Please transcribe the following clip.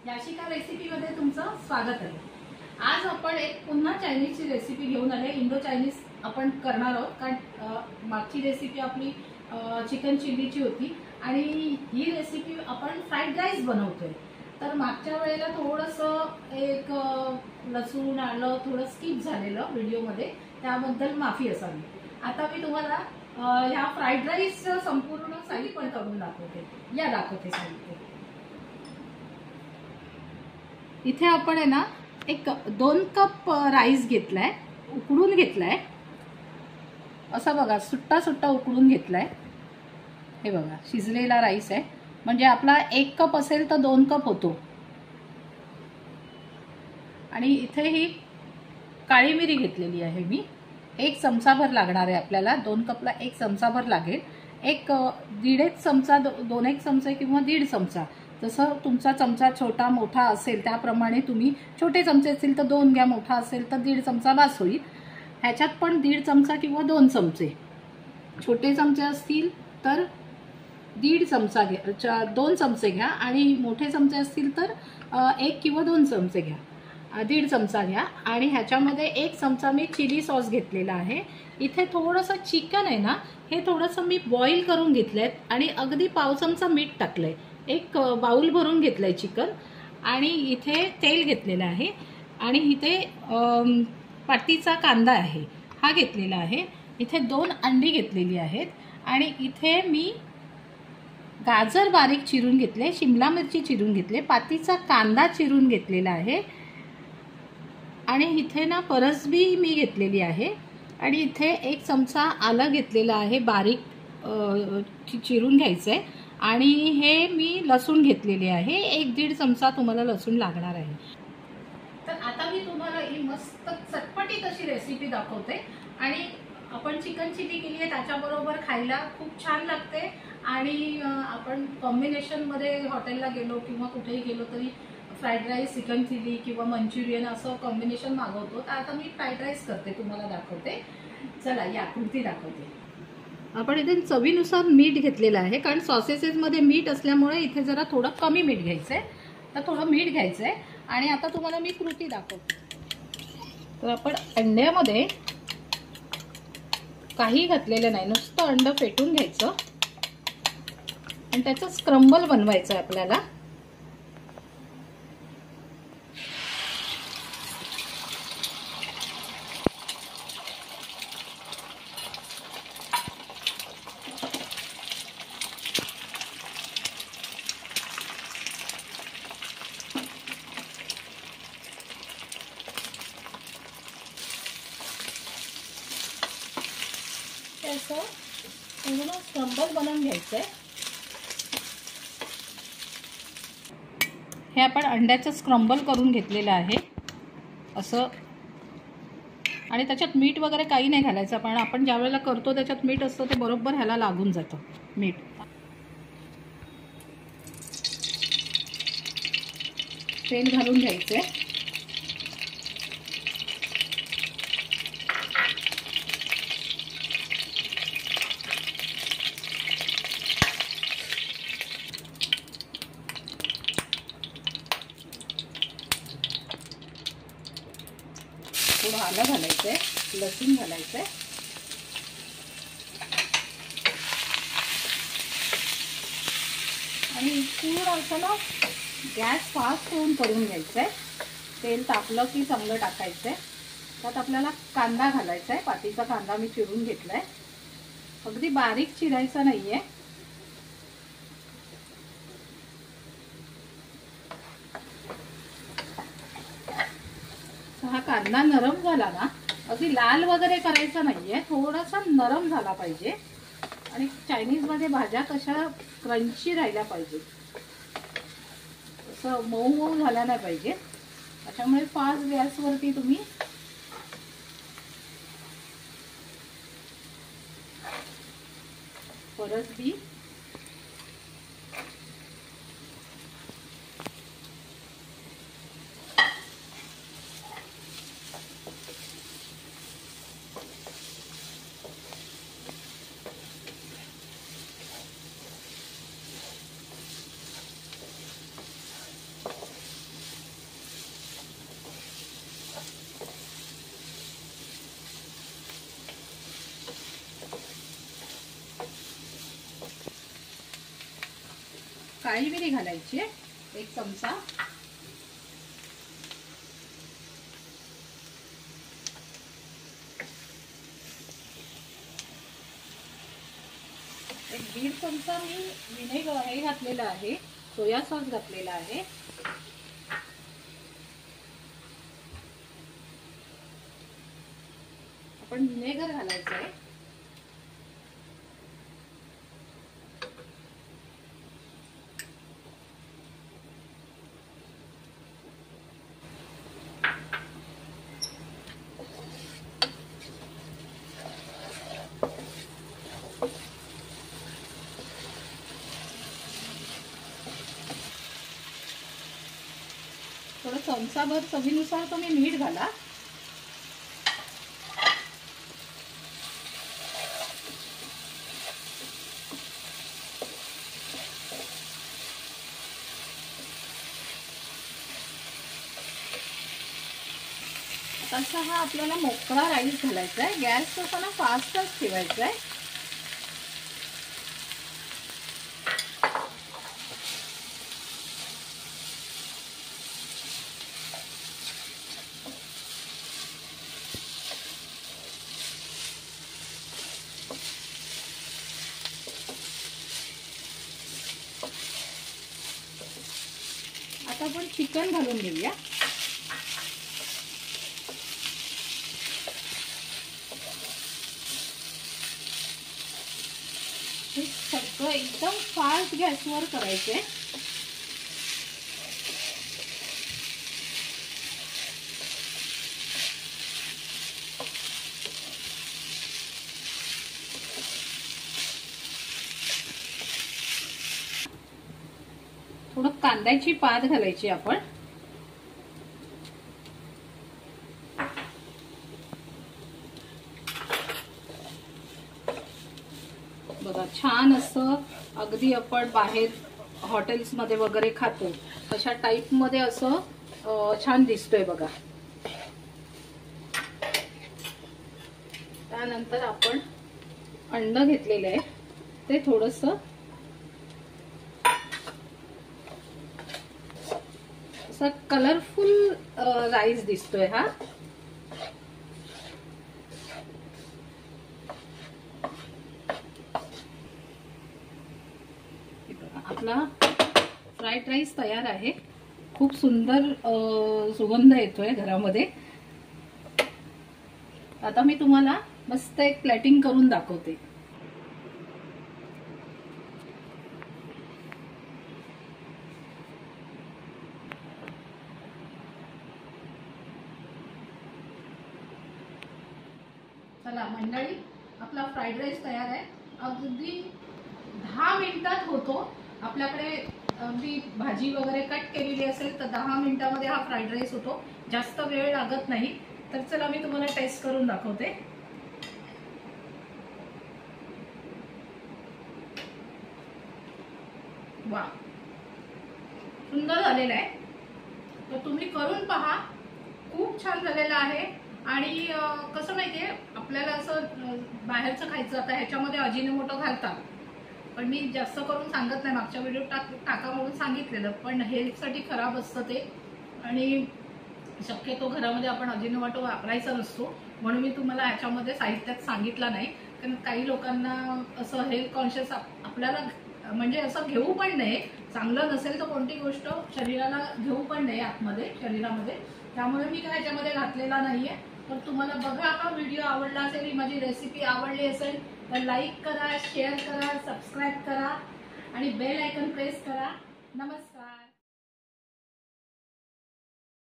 याशिका रेसिपीमध्ये तुमचं स्वागत आहे। आज आपण एक पुन्हा चायनीजची रेसिपी घेऊन आले। इंडो चायनीज आपण करणार आहोत, कारण मागची रेसिपी आपली चिकन चिल्लीची होती आणि ही रेसिपी आपण फ्राईड राईस बनवतोय। तर मागच्या वेळेला थोडंसं एक लसूण आलं थोडं स्किप झालेलं व्हिडिओमध्ये, त्याबद्दल माफी असावी। आता मी तुम्हाला ह्या फ्राईड राईसचं संपूर्ण साहित्य पण करून दाखवते। या दाखवते साहित्य। इथे आपण आहे ना एक 2 कप राईस घेतलाय, उकडून घेतलाय। असं बघा सुट्टा सुट्टा उकडून घेतलाय। हे बघा शिजलेला राईस आहे, म्हणजे आपला 1 कप असेल तर 2 कप होतो। आणि इथे ही काळी मिरी घेतलेली आहे मी, 1 चमचाभर लागणार आहे आपल्याला। 2 कपला 1 चमचाभर लागेल। एक 1.5 चमचा, 2-1 चमचे किंवा 1.5 चमचा, जसं तुमचा चमचा छोटा मोठा असेल त्याप्रमाणे तुम्ही। छोटे चमचे असतील तर 2 घ्या, मोठा असेल तर 1.5 चमचा बास होईल। ह्याच्यात पण 1.5 चमचा किंवा 2 चमचे, छोटे चमचे असतील तर 1.5 चमचा घ्या, 2 चमचे घ्या, आणि मोठे चमचे असतील तर 1 किंवा 2 चमचे घ्या, 1.5 चमचा घ्या। आणि ह्याच्यामध्ये 1 चमचा मी चिली सॉस घेतलेला आहे। इथे थोडंसं चिकन आहे ना, हे थोडंसं मी बॉईल करून घेतलंय आणि अगदी पाव चमचा मीठ टाकलंय। एक बाउल भरून घेतलंय चिकन, आणि इथे तेल घेतलेलं आहे, आणि इथे पातीचा कांदा आहे हा घेतलेला आहे। इथे 2 अंडी घेतलेली आहेत, आणि इथे मी गाजर बारीक चिरून घेतले, शिमला मिरची चिरून घेतले, पातीचा कांदा चिरून घेतलेला आहे, आणि इथे ना परसबी मी घेतलेली आहे, आणि इथे 1 चमचा आलं घेतलेला आहे, बारीक चिरून घ्यायचंय। आणि हे मी लसूण घेतलेले आहे, 1-1.5 चमचा तुम्हाला लसूण लागणार आहे। तर आता मी तुम्हाला ही मस्त चटपटीत अशी रेसिपी दाखवते, आणि आपण चिकन चिली केली आहे त्याच्याबरोबर खायला खूप छान लागते। आणि आपण कॉम्बिनेशनमध्ये हॉटेलला गेलो किंवा कुठेही गेलो तरी फ्राईड राईस, चिकन चिली किंवा मंचुरियन असं कॉम्बिनेशन मागवतो। तर आता मी फ्राईड राईस करते, तुम्हाला दाखवते। चला या कृती दाखवते। आपण इथे चवीनुसार मीठ घेतलेलं आहे, कारण सॉसेसेसमध्ये मीठ असल्यामुळे इथे जरा थोडं कमी मीठ घ्यायचंय। तर थोडं मीठ घ्यायचंय, आणि आता तुम्हाला मी कृती दाखवते। तर आपण अंड्यामध्ये काही घातलेलं नाही, नुसतं अंड फेटून घ्यायचं आणि त्याचं स्क्रम्बल बनवायचं आहे आपल्याला। असं पूर्ण स्क्रम्बल बनवून घ्यायचंय। हे आपण अंड्याचं स्क्रम्बल करून घेतलेलं आहे असं, आणि त्याच्यात मीठ वगैरे काही नाही घालायचं, पण आपण ज्या वेळेला करतो त्याच्यात मीठ असतं ते बरोबर ह्याला लागून जातं मीठ। तेल घालून घ्यायचंय, थोडं आलं घालायचंय, लसूण घालायचंय, आणि पूर्ण असं ना गॅस फास्ट ठेवून करून घ्यायचंय। तेल तापलं की चांगलं टाकायचंय। त्यात आपल्याला कांदा घालायचा आहे, पातीचा कांदा मी चिरून घेतलाय, अगदी बारीक चिरायचा नाहीये। हा कांदा नरम झाला ना, अगदी लाल वगैरे करायचा नाहीये, थोडासा नरम झाला पाहिजे। आणि चायनीज मध्ये भाज्या कशा क्रंची राहिल्या पाहिजे, असं मऊ मऊ झाला नाही पाहिजे। त्याच्यामुळे फास्ट गॅसवरती तुम्ही परसबी, काळी मिरी घालायची आहे, 1 चमचा. एक 1.5 चमचा मी विनेगर हे घातलेलं आहे, सोया सॉस घातलेला आहे. आपण विनेगर घालायचं आहे. थोडं चमचाभर चवीनुसार तुम्ही मीठ घाला. तसा हा आपल्याला मोकळा राईस घालायचा आहे. गॅस तसा ना फास्टच ठेवायचा आहे. आता आपण चिकन घालून घेऊया. हे सगळं एकदम फास्ट गॅसवर करायचंय. थोडं कांद्याची पात घालायची आपण. बघा छान असं अगदी आपण बाहेर हॉटेल्स मध्ये वगैरे खातो अशा टाइप मध्ये असं छान दिसतोय बघा. त्यानंतर आपण अंड घेतलेलं आहे ते थोडंसं असा कलरफुल राईस दिसतोय हा. आपला फ्राईड राईस तयार आहे. खूप सुंदर सुगंध येतोय घरामध्ये. आता मी तुम्हाला मस्त एक प्लेटिंग करून दाखवते. चला मंडळी, आपला फ्राईड राईस तयार आहे. अगदी 10 मिनिटात होतो. आपल्याकडे अगदी भाजी वगैरे कट केलेली असेल तर 10 मिनिटामध्ये हा फ्राईड राईस होतो. जास्त वेळ लागत नाही. तर चला मी तुम्हाला टेस्ट करून दाखवते. वा, सुंदर झालेला आहे. तर तुम्ही करून पहा. खूप छान झालेला आहे. आणि कसं माहितीये, आपल्याला असं बाहेरचं खायचं आता ह्याच्यामध्ये अजिनोमोटो घालतात, पण मी जास्त करून सांगत नाही. मागच्या व्हिडिओ टाका म्हणून सांगितलेलं, पण हेल्थसाठी खराब असतं ते. आणि शक्यतो घरामध्ये आपण अजिनोमोटो वापरायचा नसतो, म्हणून मी तुम्हाला ह्याच्यामध्ये साहित्यात सांगितलं नाही. कारण काही लोकांना असं हेल्थ कॉन्शियस आपल्याला म्हणजे असं घेऊ पण नाही. चांगलं नसेल तर कोणती गोष्ट शरीराला घेऊ पण नाही आतमध्ये शरीरामध्ये. त्यामुळे मी काय ह्याच्यामध्ये घातलेला नाहीये. तर तुम्हाला बघा हा व्हिडिओ आवडला असेल, ही माझी रेसिपी आवडली असेल तर लाईक करा, शेअर करा, सबस्क्राईब करा आणि बेल आयकॉन प्रेस करा. नमस्कार.